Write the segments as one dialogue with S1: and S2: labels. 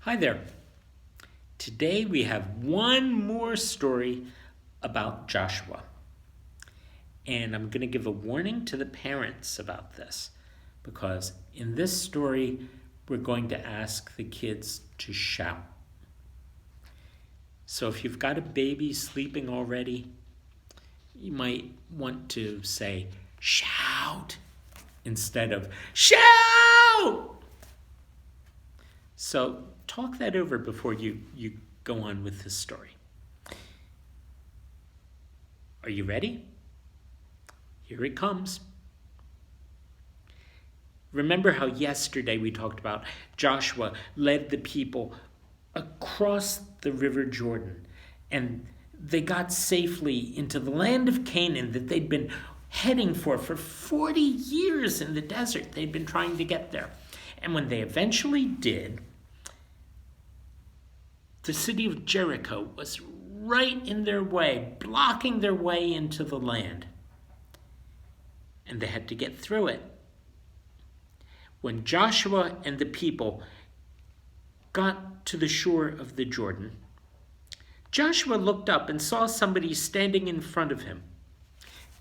S1: Hi there. Today we have one more story about Joshua. And I'm going to give a warning to the parents about this because in this story we're going to ask the kids to shout. So if you've got a baby sleeping already, you might want to say shout instead of shout. So talk that over before you go on with this story. Are you ready? Here it comes. Remember how yesterday we talked about Joshua led the people across the river Jordan, and they got safely into the land of Canaan that they'd been heading for 40 years in the desert. They'd been trying to get there. And when they eventually did, the city of Jericho was right in their way, blocking their way into the land. And they had to get through it. When Joshua and the people got to the shore of the Jordan, Joshua looked up and saw somebody standing in front of him.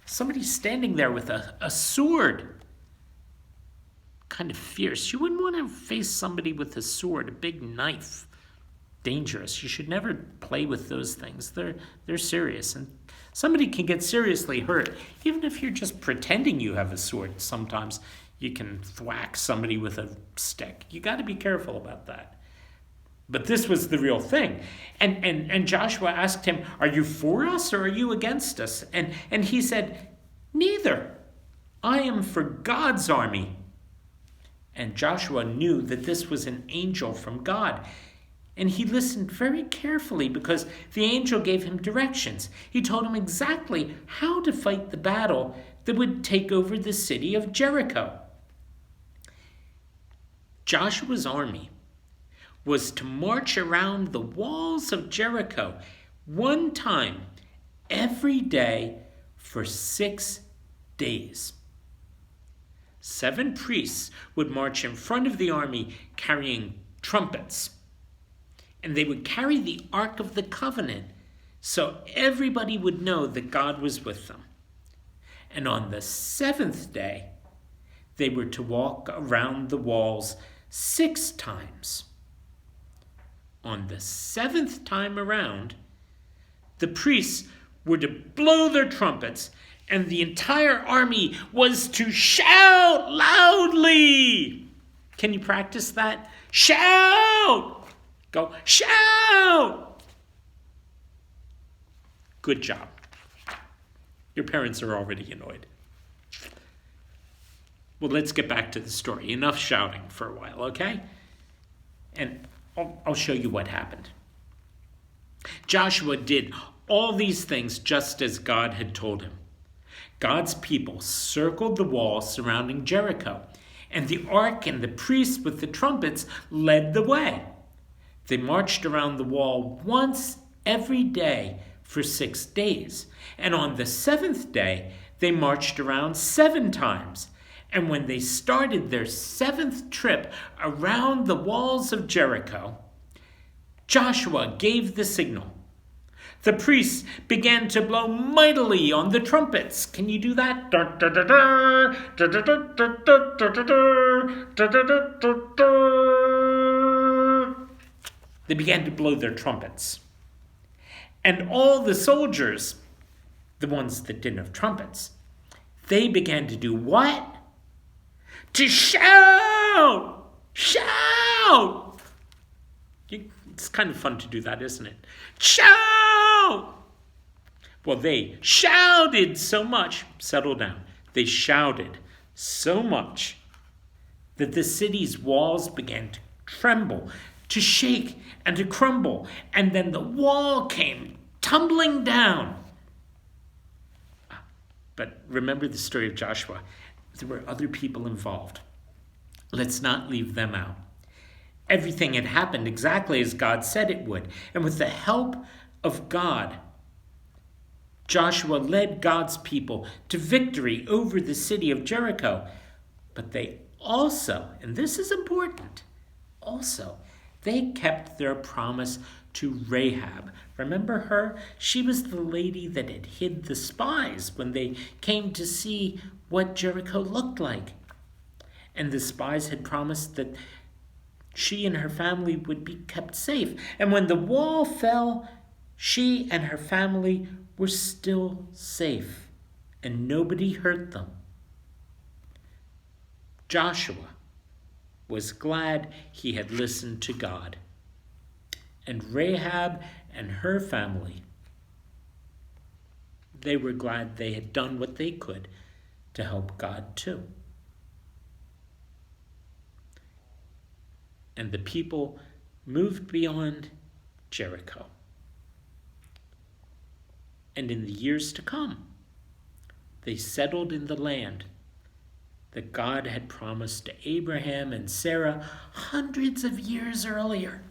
S1: Somebody standing there with a sword. Kind of fierce. You wouldn't want to face somebody with a sword, a big knife. Dangerous. You should never play with those things. They're serious, and somebody can get seriously hurt. Even if you're just pretending you have a sword, sometimes you can thwack somebody with a stick. You got to be careful about that. But this was the real thing. And Joshua asked him, "Are you for us or are you against us?" And he said, "Neither. I am for God's army." And Joshua knew that this was an angel from God. And he listened very carefully because the angel gave him directions. He told him exactly how to fight the battle that would take over the city of Jericho. Joshua's army was to march around the walls of Jericho one time every day for 6 days. 7 priests would march in front of the army carrying trumpets. And they would carry the Ark of the Covenant so everybody would know that God was with them. And on the 7th day, they were to walk around the walls 6 times. On the 7th time around, the priests were to blow their trumpets, and the entire army was to shout loudly. Can you practice that? Shout! Go, shout! Good job. Your parents are already annoyed. Well, let's get back to the story. Enough shouting for a while, okay? And I'll show you what happened. Joshua did all these things just as God had told him. God's people circled the wall surrounding Jericho, and the ark and the priests with the trumpets led the way. They marched around the wall once every day for 6 days. And on the 7th day, they marched around 7 times. And when they started their 7th trip around the walls of Jericho, Joshua gave the signal. The priests began to blow mightily on the trumpets. Can you do that? They began to blow their trumpets. And all the soldiers, the ones that didn't have trumpets, they began to do what? To shout! Shout! It's kind of fun to do that, isn't it? Shout! Well, they shouted so much. Settle down. They shouted so much that the city's walls began to tremble, to shake and to crumble, and then the wall came tumbling down. But remember the story of Joshua. There were other people involved. Let's not leave them out. Everything had happened exactly as God said it would, and with the help of God, Joshua led God's people to victory over the city of Jericho. But they also, and this is important, also They kept their promise to Rahab. Remember her? She was the lady that had hid the spies when they came to see what Jericho looked like. And the spies had promised that she and her family would be kept safe. And when the wall fell, she and her family were still safe, and nobody hurt them. Joshua was glad he had listened to God. And Rahab and her family, they were glad they had done what they could to help God too. And the people moved beyond Jericho. And in the years to come, they settled in the land that God had promised to Abraham and Sarah hundreds of years earlier,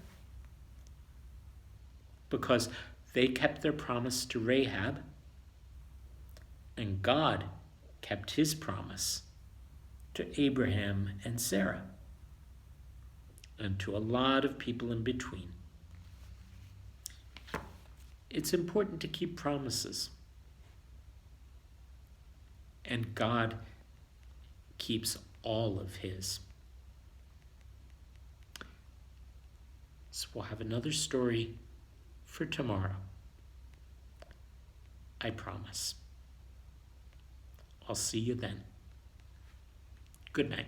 S1: because they kept their promise to Rahab, and God kept his promise to Abraham and Sarah, and to a lot of people in between. It's important to keep promises. And God keeps all of his. So we'll have another story for tomorrow. I promise. I'll see you then. Good night.